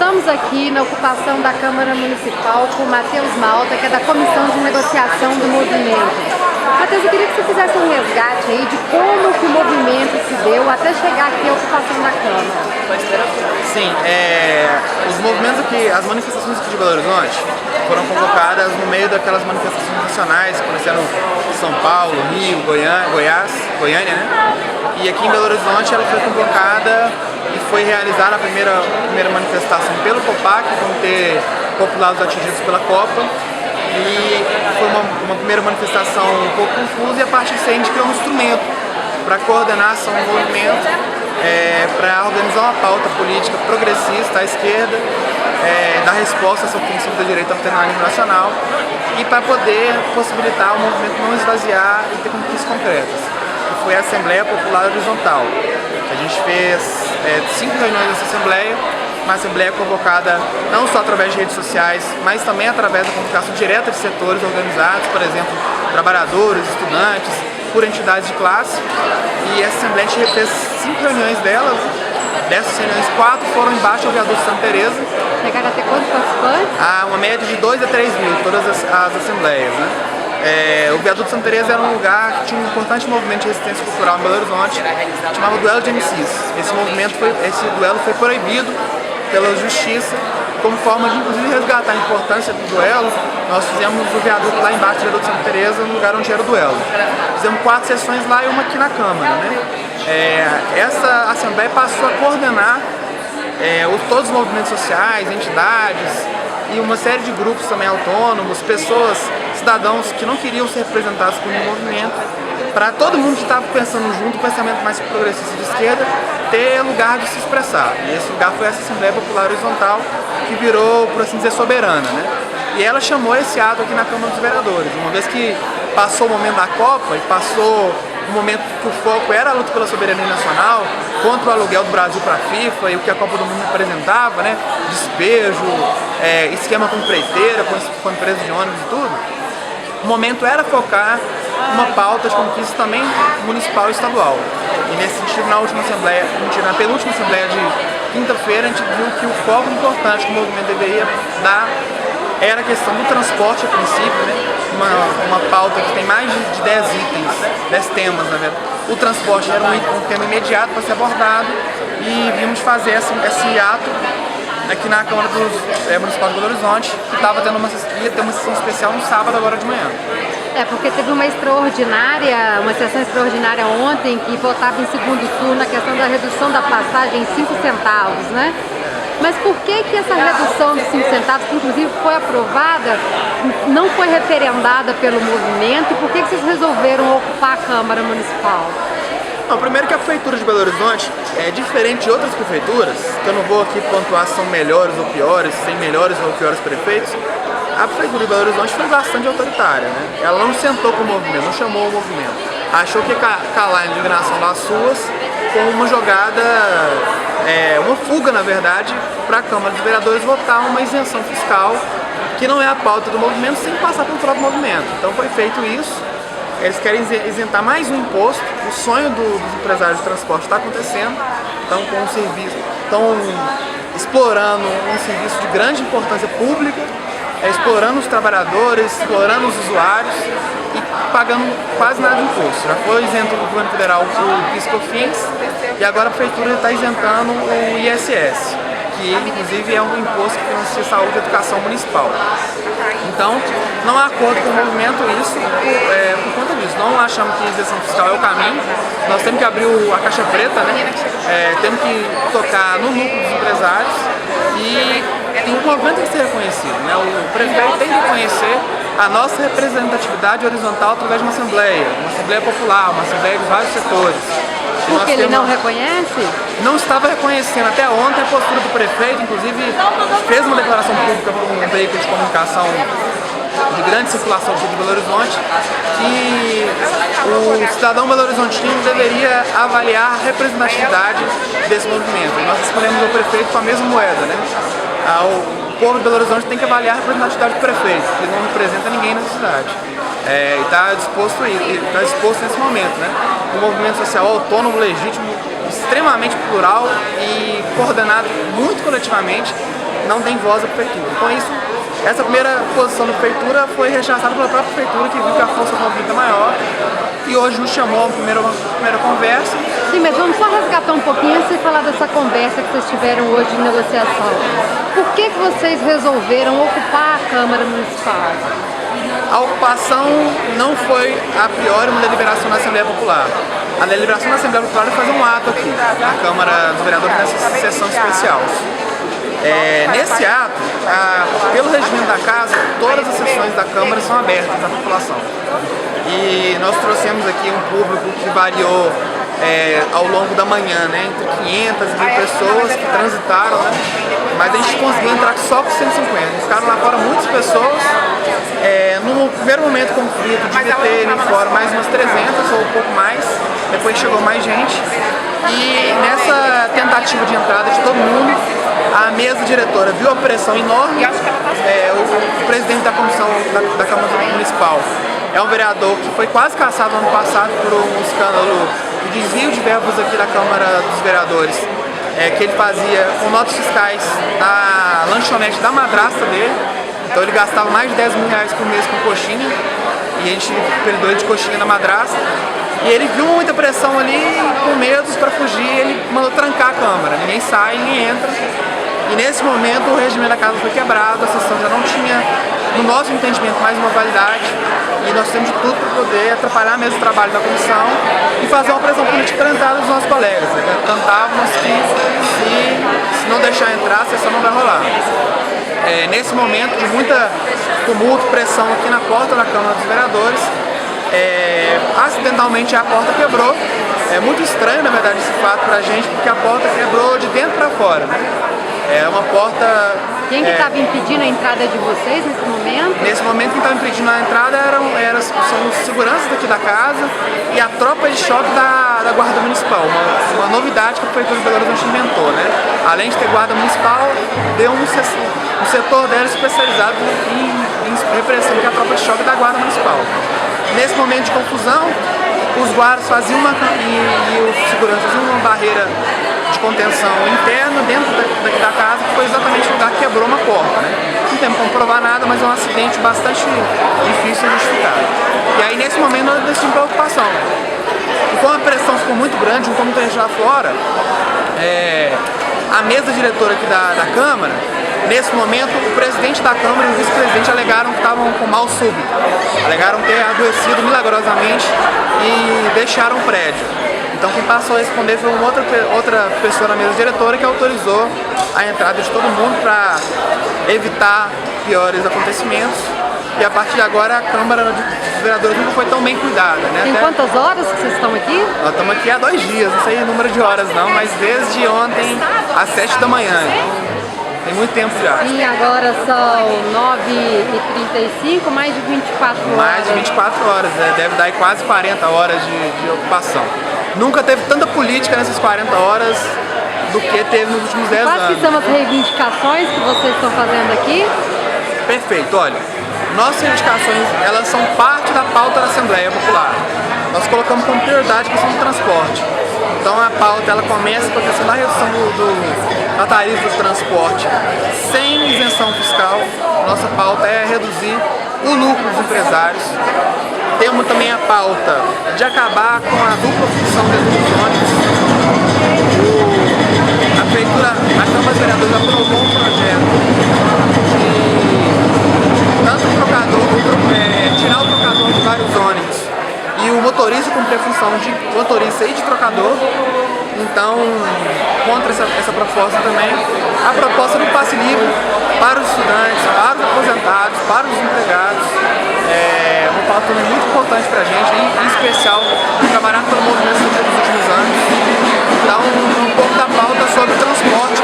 Estamos aqui na ocupação da Câmara Municipal com o Matheus Malta, que é da Comissão de Negociação do Movimento. Matheus, eu queria que você fizesse um resgate aí de como que o movimento se deu até chegar aqui à ocupação da Câmara. Sim, os movimentos aqui, as manifestações aqui de Belo Horizonte foram convocadas no meio daquelas manifestações nacionais que aconteceram em São Paulo, Rio, Goiânia, né? E aqui em Belo Horizonte ela foi convocada e foi realizada a primeira manifestação pelo COPAC, Comitê Popular dos Atingidos pela Copa, e foi uma primeira manifestação um pouco confusa, e a partir disso a gente criou um instrumento para coordenar a ação do movimento, para organizar uma pauta política progressista à esquerda, dar resposta às ofensivas da direita alternativa a nível nacional e para poder possibilitar o movimento não esvaziar e ter conquistas concretas. Que foi a Assembleia Popular Horizontal. A gente fez 5 reuniões dessa Assembleia, uma Assembleia convocada não só através de redes sociais, mas também através da convocação direta de setores organizados, por exemplo, trabalhadores, estudantes, por entidades de classe. E essa Assembleia a gente fez 5 reuniões delas. Dessas reuniões, 4 foram embaixo do viaduto Santa Teresa. Chegaram a ter quantos participantes? Uma média de 2 a 3 mil, todas as assembleias, né? O viaduto Santa Teresa era um lugar que tinha um importante movimento de resistência cultural em Belo Horizonte, chamava Duelo de MCs. Esse duelo foi proibido pela justiça, como forma de inclusive resgatar a importância do duelo. Nós fizemos o viaduto lá embaixo do viaduto Santa Teresa, no lugar onde era o duelo. Fizemos 4 sessões lá e uma aqui na Câmara, né? Essa Assembleia passou a coordenar todos os movimentos sociais, entidades e uma série de grupos também autônomos, pessoas, cidadãos que não queriam ser representados por um movimento, para todo mundo que estava pensando junto, o pensamento mais progressista de esquerda, ter lugar de se expressar. E esse lugar foi essa Assembleia Popular Horizontal, que virou, por assim dizer, soberana, né? E ela chamou esse ato aqui na Câmara dos Vereadores, uma vez que passou o momento da Copa e passou um momento que o foco era a luta pela soberania nacional, contra o aluguel do Brasil para a FIFA e o que a Copa do Mundo representava, né? Despejo, esquema com empreiteira, com empresa de ônibus e tudo. O momento era focar uma pauta de conquista também municipal e estadual. E nesse sentido, na penúltima Assembleia de quinta-feira, a gente viu que o foco importante que o movimento deveria dar era a questão do transporte a princípio, né? Uma pauta que tem mais de 10 itens, 10 temas, na verdade. O transporte era um tema imediato para ser abordado e vimos fazer esse ato aqui na Câmara Municipal de Belo Horizonte, que ia ter uma sessão especial no sábado agora de manhã. Porque teve uma sessão extraordinária ontem que votava em segundo turno a questão da redução da passagem em 5 centavos, né? Mas por que essa redução de 5 centavos, que inclusive foi aprovada, não foi referendada pelo movimento, e por que vocês resolveram ocupar a Câmara Municipal? Não, primeiro que a Prefeitura de Belo Horizonte é diferente de outras prefeituras, que eu não vou aqui pontuar se são melhores ou piores, se tem melhores ou piores prefeitos. A Prefeitura de Belo Horizonte foi bastante autoritária, né? Ela não sentou com o movimento, não chamou o movimento. Achou que ia calar a indignação das ruas com uma jogada, uma fuga, na verdade, para a Câmara dos Vereadores votar uma isenção fiscal, que não é a pauta do movimento, sem passar pelo próprio movimento. Então foi feito isso. Eles querem isentar mais um imposto. O sonho dos empresários de transporte está acontecendo. Estão explorando um serviço de grande importância pública, explorando os trabalhadores, explorando os usuários e pagando quase nada de imposto. Já foi isento do governo federal o PIS/COFINS e agora a Prefeitura está isentando o ISS, que inclusive é um imposto que financia saúde e educação municipal. Então, não há acordo com o movimento por conta disso. Não achamos que a isenção fiscal é o caminho. Nós temos que abrir a caixa preta, né? Temos que tocar no núcleo dos empresários e o movimento tem que ser reconhecido, né? O prefeito tem que reconhecer a nossa representatividade horizontal através de uma assembleia popular, uma assembleia de vários setores. Porque ele não reconhece? Não estava reconhecendo até ontem a postura do prefeito, inclusive fez uma declaração pública para um veículo de comunicação de grande circulação aqui de Belo Horizonte, que o cidadão belo-horizontino deveria avaliar a representatividade desse movimento. E nós escolhemos o prefeito com a mesma moeda, né? O povo de Belo Horizonte tem que avaliar a representatividade do prefeito, que não representa ninguém nessa cidade. E está disposto nesse momento, né? Um movimento social autônomo, legítimo, extremamente plural e coordenado muito coletivamente não tem voz da prefeitura. Então essa primeira posição da prefeitura foi rechaçada pela própria prefeitura, que viu que a força do movimento é maior, e hoje nos chamou a primeira conversa. Sim, mas vamos só resgatar um pouquinho antes de falar dessa conversa que vocês tiveram hoje de negociação. Por que vocês resolveram ocupar a Câmara Municipal? A ocupação não foi, a priori, uma deliberação da Assembleia Popular. A deliberação da Assembleia Popular é fazer um ato aqui, na Câmara dos Vereadores, nessa sessão especial. Nesse ato, pelo regimento da Casa, todas as sessões da Câmara são abertas à população. E nós trouxemos aqui um público que variou ao longo da manhã, né, entre 500 e 1000 pessoas que transitaram, né, mas a gente conseguiu entrar só com 150. Ficaram lá fora muitas pessoas. No primeiro momento com o conflito, devia ter ali fora mais umas 300 ou um pouco mais, depois chegou mais gente. E nessa tentativa de entrada de todo mundo, a mesa diretora viu a pressão enorme. O presidente da comissão da Câmara Municipal é um vereador que foi quase cassado no ano passado por um escândalo de desvio de verbas aqui da Câmara dos Vereadores, que ele fazia com notas fiscais na lanchonete da madrasta dele. Então ele gastava mais de 10 mil reais por mês com coxinha, e a gente perdoou ele de coxinha na madrasta. E ele viu muita pressão ali, com medo para fugir, ele mandou trancar a Câmara. Ninguém sai, ninguém entra. E nesse momento o regimento da casa foi quebrado, a sessão já não tinha, no nosso entendimento, mais uma validade. E nós temos de tudo para poder atrapalhar mesmo o trabalho da comissão e fazer uma pressão política transitada dos nossos colegas. Cantávamos que se não deixar entrar, a sessão não vai rolar. Nesse momento de muita tumulto, pressão aqui na porta da Câmara dos Vereadores, acidentalmente a porta quebrou. É muito estranho, na verdade, esse fato pra gente, porque a porta quebrou de dentro para fora, né? É uma porta... Quem que estava impedindo a entrada de vocês nesse momento? Nesse momento, quem estava impedindo a entrada são os seguranças daqui da casa e a tropa de choque da Guarda Municipal. Uma novidade que a Prefeitura de Belo Horizonte inventou, né? Além de ter Guarda Municipal, deu um setor dela especializado em repressão, que é a tropa de choque da Guarda Municipal. Nesse momento de confusão, os guardas faziam e os seguranças faziam uma barreira de contenção interna dentro da casa, que foi exatamente o lugar que quebrou uma porta, né? Não temos como provar nada, mas é um acidente bastante difícil de justificar. E aí, nesse momento, nós decidimos para a ocupação. E como a pressão ficou muito grande, juntou muita gente lá fora, a mesa diretora aqui da Câmara, nesse momento, o presidente da Câmara e o vice-presidente alegaram que estavam com mal súbito. Alegaram ter adoecido milagrosamente e deixaram o prédio. Então quem passou a responder foi uma outra pessoa na mesa diretora que autorizou a entrada de todo mundo para evitar piores acontecimentos. E a partir de agora a Câmara dos Vereadores nunca foi tão bem cuidada, né? Tem quantas horas que vocês estão aqui? Nós estamos aqui há 2 dias, não sei o número de horas não, mas desde ontem às 7 da manhã. Tem muito tempo já. E agora são 9h35, mais de 24 horas. Mais de 24 horas, deve dar aí quase 40 horas de ocupação. Nunca teve tanta política nessas 40 horas do que teve nos últimos 10 anos. Quais que são as reivindicações que vocês estão fazendo aqui? Perfeito, olha, nossas reivindicações, elas são parte da pauta da Assembleia Popular. Nós colocamos como prioridade a questão do transporte. Então a pauta, ela começa com a questão da redução da tarifa do transporte sem isenção fiscal. Nossa pauta é reduzir o lucro dos empresários. Temos também a pauta de acabar com a dupla função dentro dos ônibus. A Câmara dos Vereadores aprovou um projeto de tanto o trocador, tirar o trocador de vários ônibus e o motorista cumprir a função de motorista e de trocador. Então, contra essa proposta também, a proposta do passe livre para os estudantes, para os aposentados, para os empregados, é uma pauta também muito importante para a gente, em especial trabalhar pelo movimento dos últimos anos. Então, um pouco da pauta sobre o transporte